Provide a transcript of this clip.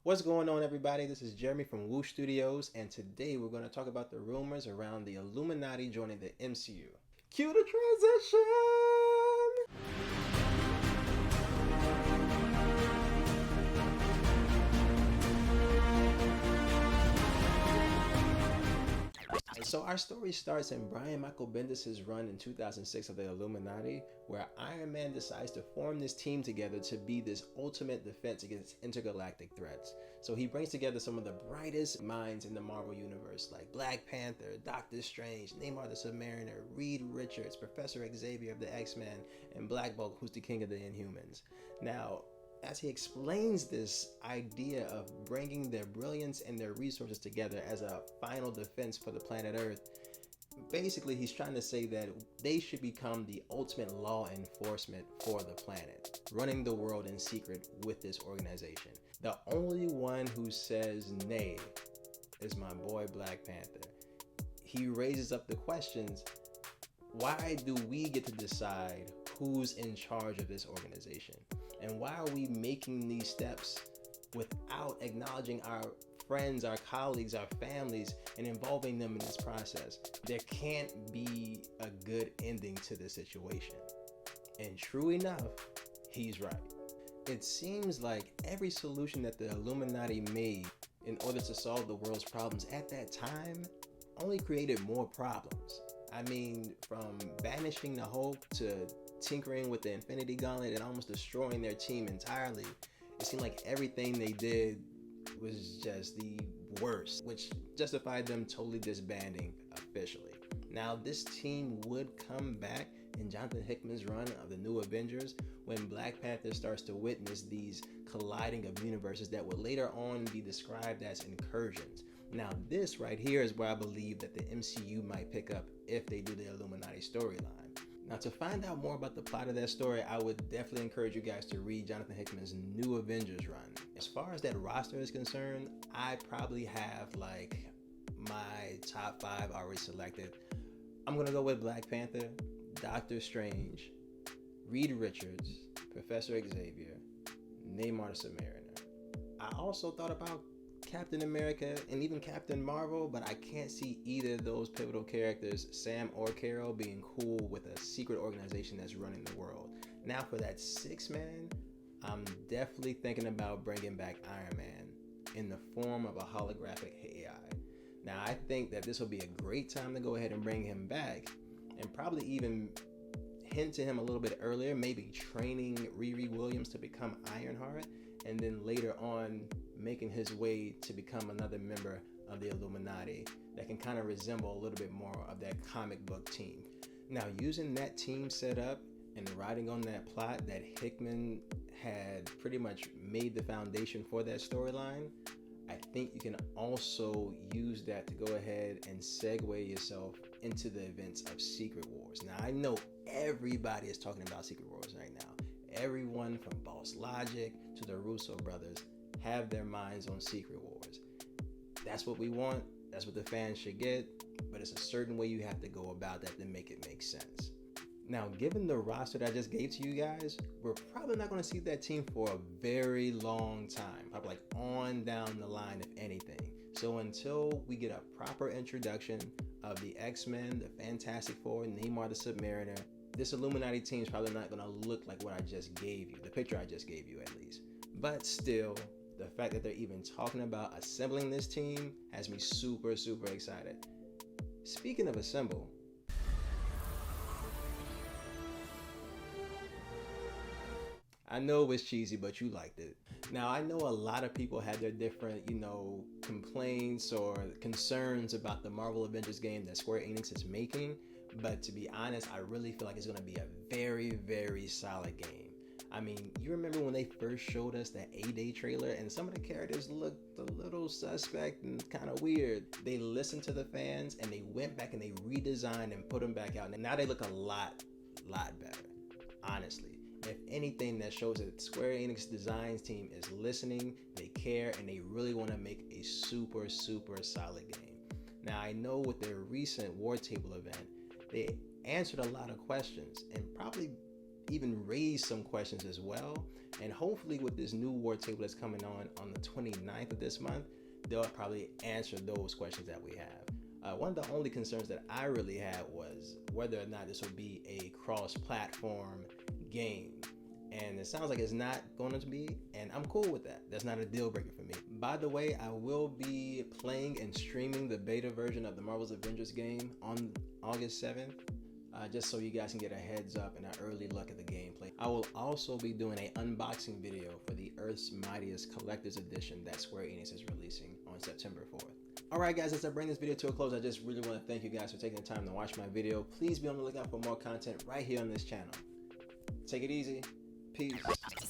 What's going on, everybody? This is Jeremy from Woo Studios, and today we're going to talk about the rumors around the Illuminati joining the MCU. Cue the transition! So our story starts in Brian Michael Bendis' run in 2006 of the Illuminati, where Iron Man decides to form this team together to be this ultimate defense against intergalactic threats. So he brings together some of the brightest minds in the Marvel Universe, like Black Panther, Doctor Strange, Namor the Submariner, Reed Richards, Professor Xavier of the X-Men, and Black Bolt, who's the king of the Inhumans. Now, as he explains this idea of bringing their brilliance and their resources together as a final defense for the planet Earth, basically he's trying to say that they should become the ultimate law enforcement for the planet, running the world in secret with this organization. The only one who says nay is my boy Black Panther. He raises up the questions, why do we get to decide who's in charge of this organization? And why are we making these steps without acknowledging our friends, our colleagues, our families, and involving them in this process? There can't be a good ending to this situation. And true enough, he's right. It seems like every solution that the Illuminati made in order to solve the world's problems at that time only created more problems. I mean, from banishing the Hulk to tinkering with the Infinity Gauntlet and almost destroying their team entirely, it seemed like everything they did was just the worst, which justified them totally disbanding officially. Now, this team would come back in Jonathan Hickman's run of the New Avengers when Black Panther starts to witness these colliding of universes that would later on be described as incursions. Now, this right here is where I believe that the MCU might pick up if they do the Illuminati storyline. Now, to find out more about the plot of that story, I would definitely encourage you guys to read Jonathan Hickman's New Avengers run. As far as that roster is concerned, I probably have like my top 5 already selected. I'm going to go with Black Panther, Doctor Strange, Reed Richards, Professor Xavier, Namor the Submariner. I also thought about Captain America and even Captain Marvel, but I can't see either of those pivotal characters, Sam or Carol, being cool with a secret organization that's running the world. Now for that 6-man, I'm definitely thinking about bringing back Iron Man in the form of a holographic AI. Now I think that this will be a great time to go ahead and bring him back and probably even hint to him a little bit earlier, maybe training Riri Williams to become Ironheart, and then later on making his way to become another member of the Illuminati that can kind of resemble a little bit more of that comic book team. Now, using that team set up and riding on that plot that Hickman had pretty much made the foundation for that storyline, I think you can also use that to go ahead and segue yourself into the events of Secret Wars. Now, I know everybody is talking about Secret Wars right now. Everyone from Boss Logic to the Russo brothers have their minds on Secret Wars. That's what we want. That's what the fans should get. But it's a certain way you have to go about that to make it make sense. Now, given the roster that I just gave to you guys, we're probably not going to see that team for a very long time. Probably like on down the line, if anything. So until we get a proper introduction of the X-Men, the Fantastic Four, Namor the Submariner, this Illuminati team is probably not going to look like what I just gave you, the picture I just gave you at least. But still, the fact that they're even talking about assembling this team has me super, super excited. Speaking of assemble, I know it was cheesy, but you liked it. Now, I know a lot of people had their different, complaints or concerns about the Marvel Avengers game that Square Enix is making. But to be honest, I really feel like it's going to be a very, very solid game. I mean, you remember when they first showed us that A-Day trailer and some of the characters looked a little suspect and kind of weird. They listened to the fans and they went back and they redesigned and put them back out. And now they look a lot better, honestly. If anything, that shows that Square Enix designs team is listening, they care, and they really want to make a super, super solid game. Now, I know with their recent War Table event, they answered a lot of questions and probably even raise some questions as well. And hopefully with this new war table that's coming on the 29th of this month, they'll probably answer those questions that we have. One of the only concerns that I really had was whether or not this would be a cross-platform game. And it sounds like it's not going to be, and I'm cool with that. That's not a deal breaker for me. By the way, I will be playing and streaming the beta version of the Marvel's Avengers game on August 7th, just so you guys can get a heads up and an early look at the gameplay. I will also be doing an unboxing video for the Earth's Mightiest Collector's Edition that Square Enix is releasing on September 4th. Alright guys, as I bring this video to a close, I just really want to thank you guys for taking the time to watch my video. Please be on the lookout for more content right here on this channel. Take it easy. Peace.